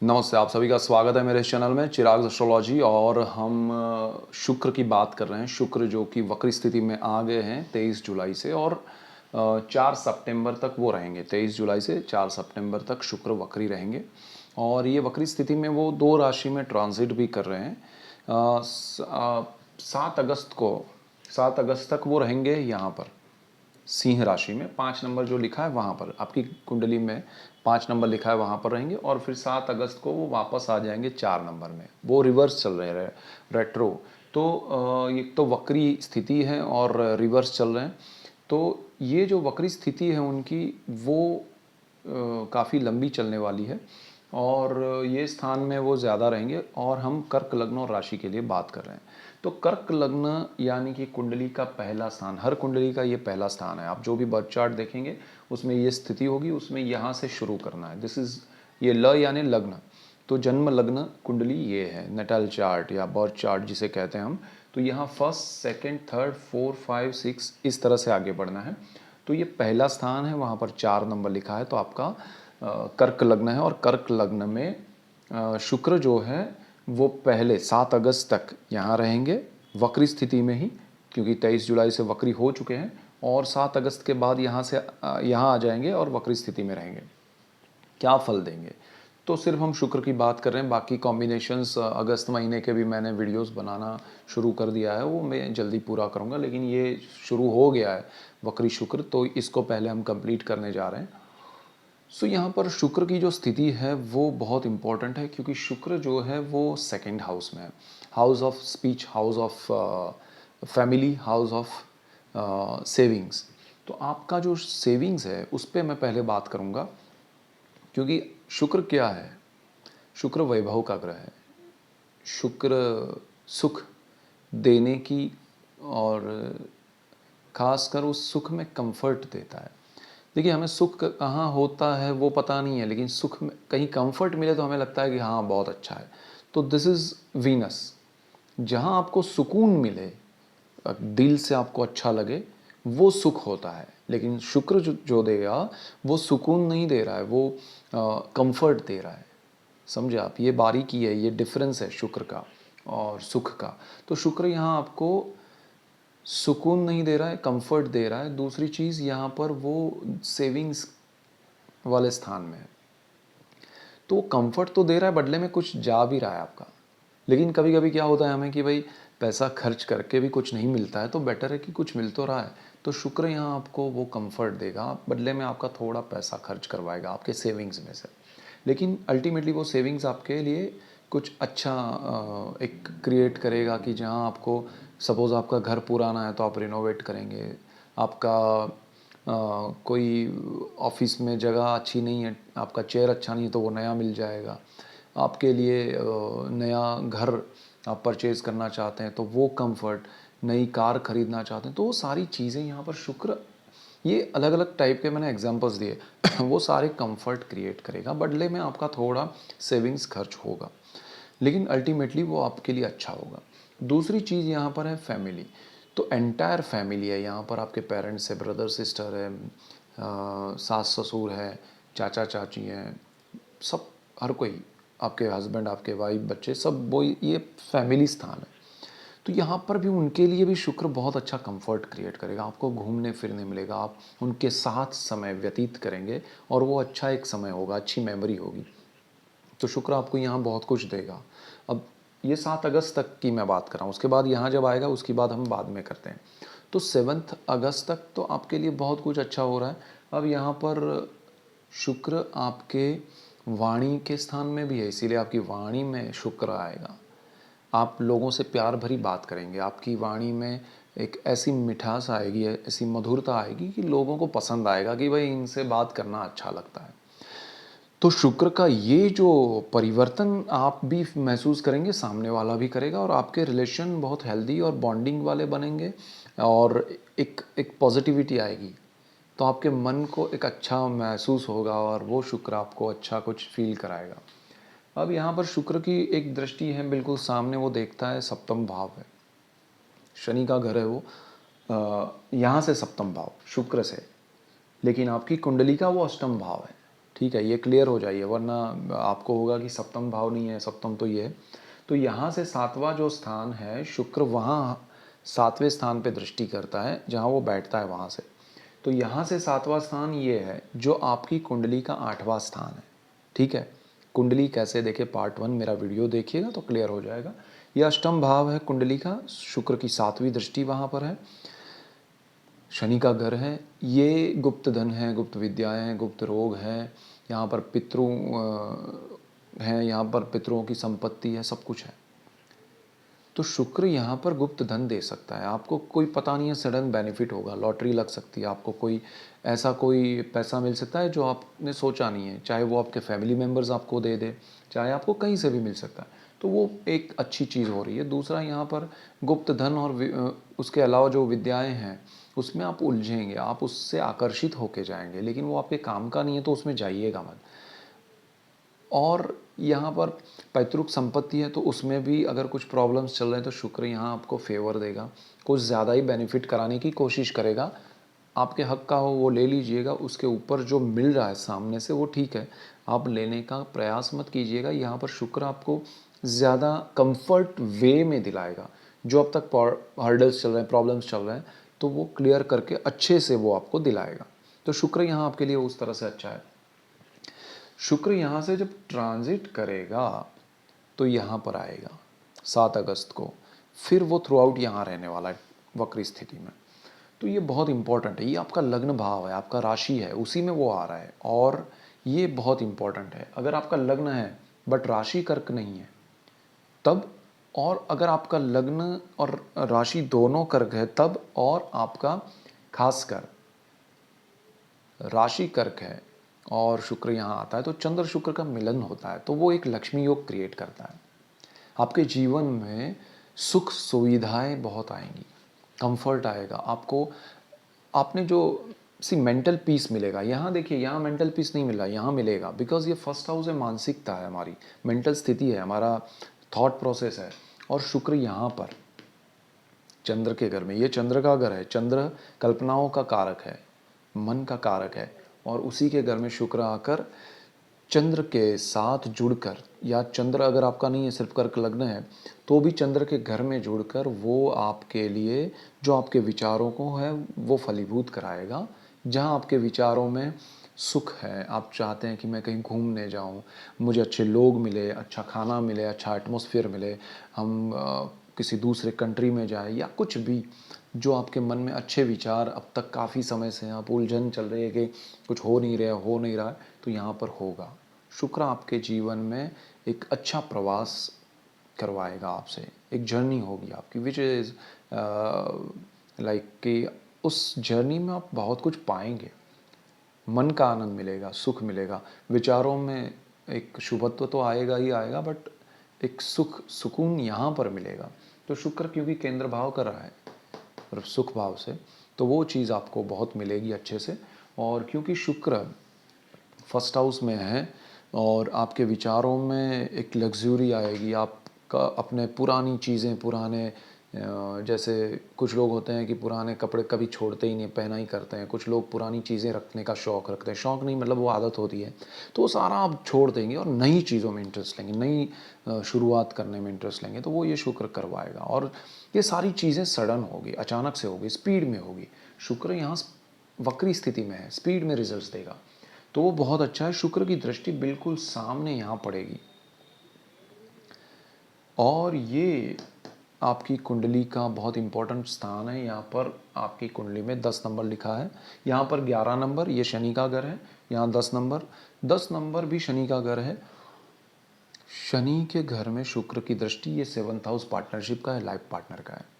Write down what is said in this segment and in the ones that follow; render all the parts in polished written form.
नमस्ते, आप सभी का स्वागत है मेरे इस चैनल में चिराग एस्ट्रोलॉजी। और हम शुक्र की बात कर रहे हैं। शुक्र जो कि वक्री स्थिति में आ गए हैं 23 जुलाई से, और 4 सितंबर तक वो रहेंगे। 23 जुलाई से 4 सितंबर तक शुक्र वक्री रहेंगे। और ये वक्री स्थिति में वो 2 राशि में ट्रांजिट भी कर रहे हैं। 7 अगस्त तक वो रहेंगे यहाँ पर सिंह राशि में। 5 नंबर जो लिखा है वहाँ पर, आपकी कुंडली में 5 नंबर लिखा है वहाँ पर रहेंगे। और फिर 7 अगस्त को वो वापस आ जाएंगे 4 नंबर में। वो रिवर्स चल रहे हैं, रेट्रो। तो एक तो वक्री स्थिति है और रिवर्स चल रहे हैं। तो ये जो वक्री स्थिति है उनकी, वो काफ़ी लंबी चलने वाली है। और ये स्थान में वो ज़्यादा रहेंगे। और हम कर्क लग्न और राशि के लिए बात कर रहे हैं। तो कर्क लग्न यानी कि कुंडली का पहला स्थान, हर कुंडली का ये पहला स्थान है। आप जो भी बर्थ चार्ट देखेंगे उसमें ये स्थिति होगी, उसमें यहाँ से शुरू करना है। दिस इज़ ये ल यानी लग्न। तो जन्म लग्न कुंडली ये है, नटल चार्ट या बर्थ चार्ट जिसे कहते हैं हम। तो यहाँ फर्स्ट, सेकंड, थर्ड, 4, 5, 6 इस तरह से आगे बढ़ना है। तो ये पहला स्थान है, वहाँ पर 4 नंबर लिखा है। तो आपका कर्क लग्न है। और कर्क लग्न में शुक्र जो है वो पहले 7 अगस्त तक यहाँ रहेंगे वक्री स्थिति में ही, क्योंकि 23 जुलाई से वक्री हो चुके हैं। और 7 अगस्त के बाद यहाँ से यहाँ आ जाएंगे और वक्री स्थिति में रहेंगे। क्या फल देंगे? तो सिर्फ हम शुक्र की बात कर रहे हैं। बाकी कॉम्बिनेशंस अगस्त महीने के भी मैंने वीडियोस बनाना शुरू कर दिया है, वो मैं जल्दी पूरा करूँगा। लेकिन ये शुरू हो गया है वक्री शुक्र, तो इसको पहले हम कंप्लीट करने जा रहे हैं। सो यहाँ पर शुक्र की जो स्थिति है वो बहुत इंपॉर्टेंट है, क्योंकि शुक्र जो है वो सेकंड हाउस में है। House of speech, house of family, house of savings. तो आपका जो सेविंग्स है उस पर मैं पहले बात करूँगा। क्योंकि शुक्र क्या है? शुक्र वैभव का ग्रह है। शुक्र सुख देने की, और खासकर उस सुख में कंफर्ट देता है। देखिए, हमें सुख कहाँ होता है वो पता नहीं है, लेकिन सुख में कहीं कंफर्ट मिले तो हमें लगता है कि हाँ बहुत अच्छा है। तो दिस इज़ वीनस। जहाँ आपको सुकून मिले, दिल से आपको अच्छा लगे, वो सुख होता है। लेकिन शुक्र जो देगा वो सुकून नहीं दे रहा है, वो कंफर्ट दे रहा है। समझे आप? ये बारीकी है, ये डिफरेंस है शुक्र का और सुख का। तो शुक्र यहाँ आपको सुकून नहीं दे रहा है, कंफर्ट दे रहा है। दूसरी चीज़, यहाँ पर वो सेविंग्स वाले स्थान में है। तो कंफर्ट तो दे रहा है, बदले में कुछ जा भी रहा है आपका। लेकिन कभी कभी क्या होता है हमें कि भाई पैसा खर्च करके भी कुछ नहीं मिलता है, तो बेटर है कि कुछ मिल तो रहा है। तो शुक्र यहाँ आपको वो कंफर्ट देगा, बदले में आपका थोड़ा पैसा खर्च करवाएगा आपके सेविंग्स में से। लेकिन अल्टीमेटली वो सेविंग्स आपके लिए कुछ अच्छा एक क्रिएट करेगा, कि जहाँ आपको सपोज़ आपका घर पुराना है तो आप रिनोवेट करेंगे। आपका कोई ऑफिस में जगह अच्छी नहीं है, आपका चेयर अच्छा नहीं है, तो वो नया मिल जाएगा। आपके लिए नया घर आप परचेज़ करना चाहते हैं तो वो कंफर्ट, नई कार खरीदना चाहते हैं तो वो सारी चीज़ें यहाँ पर शुक्र, ये अलग अलग टाइप के मैंने एग्जांपल्स दिए वो सारे कंफर्ट क्रिएट करेगा। बदले में आपका थोड़ा सेविंग्स खर्च होगा, लेकिन अल्टीमेटली वो आपके लिए अच्छा होगा। दूसरी चीज़ यहाँ पर है फैमिली। तो एंटायर फैमिली है यहाँ पर। आपके पेरेंट्स है, ब्रदर सिस्टर है, सास ससुर है, चाचा चाची हैं, सब, हर कोई, आपके हस्बैंड, आपके वाइफ, बच्चे, सब वो ये फैमिली स्थान है। तो यहाँ पर भी उनके लिए भी शुक्र बहुत अच्छा कंफर्ट क्रिएट करेगा। आपको घूमने फिरने मिलेगा, आप उनके साथ समय व्यतीत करेंगे और वो अच्छा एक समय होगा, अच्छी मेमोरी होगी। तो शुक्र आपको यहाँ बहुत कुछ देगा। अब ये 7 अगस्त तक की मैं बात कर रहा हूँ, उसके बाद यहाँ जब आएगा उसकी बात हम बाद में करते हैं। तो 7 अगस्त तक तो आपके लिए बहुत कुछ अच्छा हो रहा है। अब यहाँ पर शुक्र आपके वाणी के स्थान में भी है, इसीलिए आपकी वाणी में शुक्र आएगा। आप लोगों से प्यार भरी बात करेंगे, आपकी वाणी में एक ऐसी मिठास आएगी, ऐसी मधुरता आएगी कि लोगों को पसंद आएगा कि भाई इनसे बात करना अच्छा लगता है। तो शुक्र का ये जो परिवर्तन आप भी महसूस करेंगे, सामने वाला भी करेगा, और आपके रिलेशन बहुत हेल्दी और बॉन्डिंग वाले बनेंगे। और एक एक पॉजिटिविटी आएगी, तो आपके मन को एक अच्छा महसूस होगा और वो शुक्र आपको अच्छा कुछ फील कराएगा। अब यहाँ पर शुक्र की एक दृष्टि है बिल्कुल सामने, वो देखता है सप्तम भाव है, शनि का घर है वो, यहाँ से सप्तम भाव शुक्र से। लेकिन आपकी कुंडली का वो अष्टम भाव है। ठीक है, ये क्लियर हो जाइए, वरना आपको होगा कि सप्तम भाव नहीं है, सप्तम तो ये है। तो यहाँ से सातवां जो स्थान है शुक्र, वहाँ सातवें स्थान पे दृष्टि करता है जहाँ वो बैठता है वहाँ से। तो यहाँ से सातवां स्थान ये है जो आपकी कुंडली का 8वां स्थान है। ठीक है, कुंडली कैसे देखे, पार्ट 1 मेरा वीडियो देखिएगा तो क्लियर हो जाएगा। ये अष्टम भाव है कुंडली का, शुक्र की 7वीं दृष्टि वहाँ पर है, शनि का घर है। ये गुप्त धन है, गुप्त विद्याएं हैं, गुप्त रोग हैं, यहाँ पर पितरों हैं, यहाँ पर पितरों की संपत्ति है, सब कुछ है। तो शुक्र यहाँ पर गुप्त धन दे सकता है आपको, कोई पता नहीं है, सडन बेनिफिट होगा, लॉटरी लग सकती है आपको, कोई ऐसा कोई पैसा मिल सकता है जो आपने सोचा नहीं है, चाहे वो आपके फैमिली मेम्बर्स आपको दे दे, चाहे आपको कहीं से भी मिल सकता है। तो वो एक अच्छी चीज़ हो रही है। दूसरा, यहाँ पर गुप्त धन और उसके अलावा जो विद्याएं हैं उसमें आप उलझेंगे, आप उससे आकर्षित होके जाएंगे, लेकिन वो आपके काम का नहीं है तो उसमें जाइएगा मत। और यहाँ पर पैतृक संपत्ति है तो उसमें भी अगर कुछ प्रॉब्लम्स चल रहे हैं तो शुक्र यहाँ आपको फेवर देगा, कुछ ज़्यादा ही बेनिफिट कराने की कोशिश करेगा। आपके हक का हो वो ले लीजिएगा, उसके ऊपर जो मिल रहा है सामने से वो ठीक है, आप लेने का प्रयास मत कीजिएगा। यहाँ पर शुक्र आपको ज़्यादा कंफर्ट वे में दिलाएगा। जो अब तक हर्डल्स चल रहे हैं, प्रॉब्लम्स चल रहे हैं, तो वो क्लियर करके अच्छे से वो आपको दिलाएगा। तो शुक्र यहाँ आपके लिए उस तरह से अच्छा है। शुक्र यहाँ से जब ट्रांजिट करेगा तो यहाँ पर आएगा 7 अगस्त को, फिर वो थ्रू आउट यहाँ रहने वाला है वक्री स्थिति में। तो ये बहुत इंपॉर्टेंट है, ये आपका लग्न भाव है, आपका राशि है, उसी में वो आ रहा है, और ये बहुत इंपॉर्टेंट है। अगर आपका लग्न है बट राशि कर्क नहीं है तब, और अगर आपका लग्न और राशि दोनों कर्क है तब, और आपका खासकर राशि कर्क है और शुक्र यहाँ आता है तो चंद्र शुक्र का मिलन होता है, तो वो एक लक्ष्मी योग क्रिएट करता है। आपके जीवन में सुख सुविधाएं बहुत आएंगी, कंफर्ट आएगा आपको, आपने जो सी मेंटल पीस मिलेगा। यहाँ देखिए, यहाँ मेंटल पीस नहीं मिला, यहाँ मिलेगा, बिकॉज ये फर्स्ट हाउस है, मानसिकता है, हमारी मेंटल स्थिति है, हमारा थॉट प्रोसेस है। और शुक्र यहाँ पर चंद्र के घर में, ये चंद्र का घर है, चंद्र कल्पनाओं का कारक है, मन का कारक है, और उसी के घर में शुक्र आकर चंद्र के साथ जुड़कर, या चंद्र अगर आपका नहीं है, सिर्फ कर्क लग्न है, तो भी चंद्र के घर में जुड़कर वो आपके लिए जो आपके विचारों को है वो फलीभूत कराएगा। जहाँ आपके विचारों में सुख है, आप चाहते हैं कि मैं कहीं घूमने जाऊं, मुझे अच्छे लोग मिले, अच्छा खाना मिले, अच्छा एटमॉस्फेयर मिले, हम किसी दूसरे कंट्री में जाए, या कुछ भी जो आपके मन में अच्छे विचार अब तक काफ़ी समय से आप उलझन चल रही है कि कुछ हो नहीं रहा है, तो यहाँ पर होगा। शुक्र आपके जीवन में एक अच्छा प्रवास करवाएगा आपसे, एक जर्नी होगी आपकी, विच इज़ लाइक कि उस जर्नी में आप बहुत कुछ पाएंगे, मन का आनंद मिलेगा, सुख मिलेगा, विचारों में एक शुभत्व तो आएगा ही आएगा, बट एक सुकून यहाँ पर मिलेगा। तो शुक्र क्योंकि केंद्र भाव कर रहा है और सुख भाव से, तो वो चीज़ आपको बहुत मिलेगी अच्छे से। और क्योंकि शुक्र फर्स्ट हाउस में है और आपके विचारों में एक लग्जरी आएगी, आपका अपने पुरानी चीज़ें, पुराने जैसे कुछ लोग होते हैं कि पुराने कपड़े कभी छोड़ते ही नहीं, पहना ही करते हैं, कुछ लोग पुरानी चीज़ें रखने का शौक़ रखते हैं, शौक़ नहीं मतलब वो आदत होती है, तो वो सारा आप छोड़ देंगे और नई चीज़ों में इंटरेस्ट लेंगे, नई शुरुआत करने में इंटरेस्ट लेंगे, तो वो ये शुक्र करवाएगा। और ये सारी चीज़ें सडन होगी, अचानक से होगी, स्पीड में होगी। शुक्र यहाँ वक्री स्थिति में है, स्पीड में रिजल्ट देगा, तो वो बहुत अच्छा है। शुक्र की दृष्टि बिल्कुल सामने यहाँ पड़ेगी, और ये आपकी कुंडली का बहुत इंपॉर्टेंट स्थान है। यहाँ पर आपकी कुंडली में 10 नंबर लिखा है, यहाँ पर 11 नंबर, ये शनि का घर है, यहाँ 10 नंबर भी शनि का घर है। शनि के घर में शुक्र की दृष्टि, ये 7th हाउस पार्टनरशिप का है, लाइफ पार्टनर का है।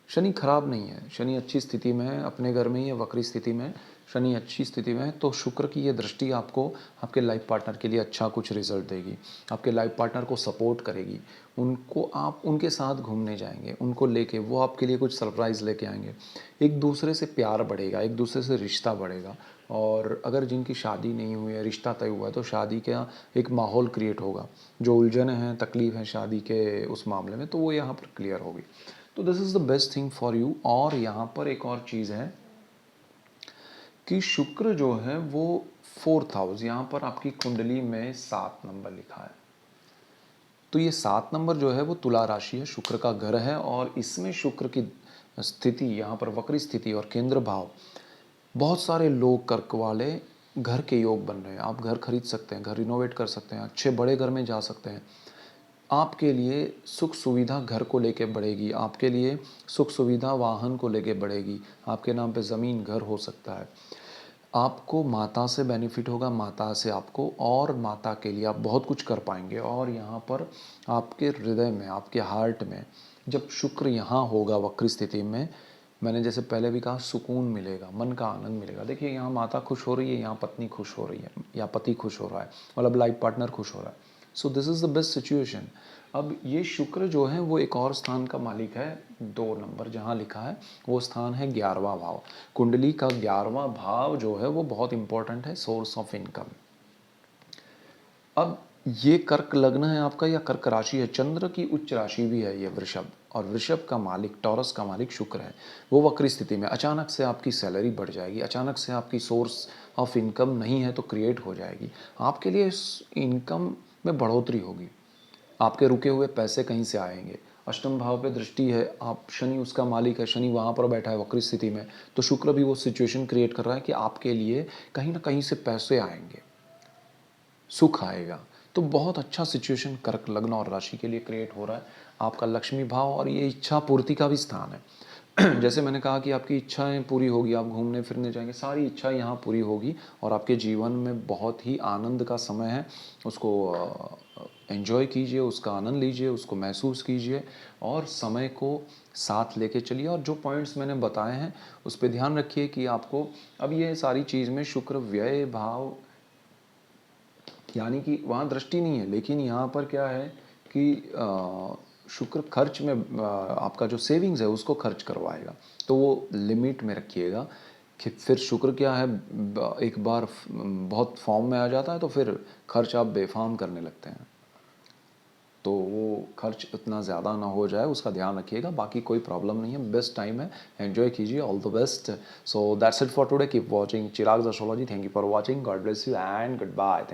शनि खराब नहीं है, शनि अच्छी स्थिति में है, अपने घर में ही है, वक्री स्थिति में शनि अच्छी स्थिति में है, तो शुक्र की ये दृष्टि आपको आपके लाइफ पार्टनर के लिए अच्छा कुछ रिजल्ट देगी, आपके लाइफ पार्टनर को सपोर्ट करेगी, उनको आप उनके साथ घूमने जाएंगे, उनको लेके वो आपके लिए कुछ सरप्राइज़ लेके आएंगे, एक दूसरे से प्यार बढ़ेगा, एक दूसरे से रिश्ता बढ़ेगा। और अगर जिनकी शादी नहीं हुई है, रिश्ता तय हुआ है, तो शादी का एक माहौल क्रिएट होगा, जो उलझन है, तकलीफ़ है शादी के उस मामले में, तो वो यहाँ पर क्लियर होगी। तो this is the best thing for you. और यहाँ पर एक और चीज़ है कि शुक्र जो है वो 4th हाउस, यहाँ पर आपकी कुंडली में 7 नंबर लिखा है। तो ये 7 नंबर जो है वो तुला राशि है, शुक्र का घर है, और इसमें शुक्र की स्थिति यहाँ पर वक्री स्थिति और केंद्र भाव, बहुत सारे लोग कर्क वाले घर के योग बन रहे हैं। आप घर खरीद सकते हैं, घर रिनोवेट कर सकते हैं, अच्छे बड़े घर में जा सकते हैं। आपके लिए सुख सुविधा घर को लेके बढ़ेगी, आपके लिए सुख सुविधा वाहन को लेके बढ़ेगी, आपके नाम पे ज़मीन घर हो सकता है। आपको माता से बेनिफिट होगा, माता से आपको, और माता के लिए आप बहुत कुछ कर पाएंगे। और यहाँ पर आपके हृदय में, आपके हार्ट में जब शुक्र यहाँ होगा वक्री स्थिति में, मैंने जैसे पहले भी कहा, सुकून मिलेगा, मन का आनंद मिलेगा। देखिए यहाँ माता खुश हो रही है, यहाँ पत्नी खुश हो रही है, या पति खुश हो रहा है, मतलब लाइफ पार्टनर खुश हो रहा है। So this is the best situation. अब ये शुक्र जो है वो एक और स्थान का मालिक है, 2 नंबर जहाँ लिखा है वो स्थान है 11वां भाव। कुंडली का 11वां भाव जो है वो बहुत इंपॉर्टेंट है, सोर्स ऑफ इनकम। अब ये कर्क लग्न है आपका, या कर्क राशि है, चंद्र की उच्च राशि भी है ये वृषभ, और वृषभ का मालिक, टॉरस का मालिक शुक्र है। वो वक्री स्थिति में अचानक से आपकी सैलरी बढ़ जाएगी, अचानक से आपकी सोर्स ऑफ इनकम नहीं है तो क्रिएट हो जाएगी। आपके लिए इस इनकम में बढ़ोतरी होगी, आपके रुके हुए पैसे कहीं से आएंगे। अष्टम भाव पे दृष्टि है, आप, शनि उसका मालिक है, शनि वहाँ पर बैठा है वक्री स्थिति में, तो शुक्र भी वो सिचुएशन क्रिएट कर रहा है कि आपके लिए कहीं ना कहीं से पैसे आएंगे, सुख आएगा। तो बहुत अच्छा सिचुएशन कर्क लग्न और राशि के लिए क्रिएट हो रहा है। आपका लक्ष्मी भाव, और ये इच्छा पूर्ति का भी स्थान है। जैसे मैंने कहा कि आपकी इच्छाएं पूरी होगी, आप घूमने फिरने जाएंगे, सारी इच्छा यहाँ पूरी होगी, और आपके जीवन में बहुत ही आनंद का समय है। उसको एंजॉय कीजिए, उसका आनंद लीजिए, उसको महसूस कीजिए, और समय को साथ लेके चलिए। और जो पॉइंट्स मैंने बताए हैं उस पर ध्यान रखिए कि आपको, अब ये सारी चीज़ में शुक्र व्यय भाव, यानी कि वहाँ दृष्टि नहीं है, लेकिन यहाँ पर क्या है कि शुक्र खर्च में, आपका जो सेविंग्स है उसको खर्च करवाएगा, तो वो लिमिट में रखिएगा। कि फिर शुक्र क्या है, एक बार बहुत फॉर्म में आ जाता है तो फिर खर्च आप बेफाम करने लगते हैं, तो वो खर्च इतना ज़्यादा ना हो जाए, उसका ध्यान रखिएगा। बाकी कोई प्रॉब्लम नहीं है, बेस्ट टाइम है, एंजॉय कीजिए। All the best. So that's it for today, keep watching Chirag's astrology. Thank you for watching, God bless you and good bye.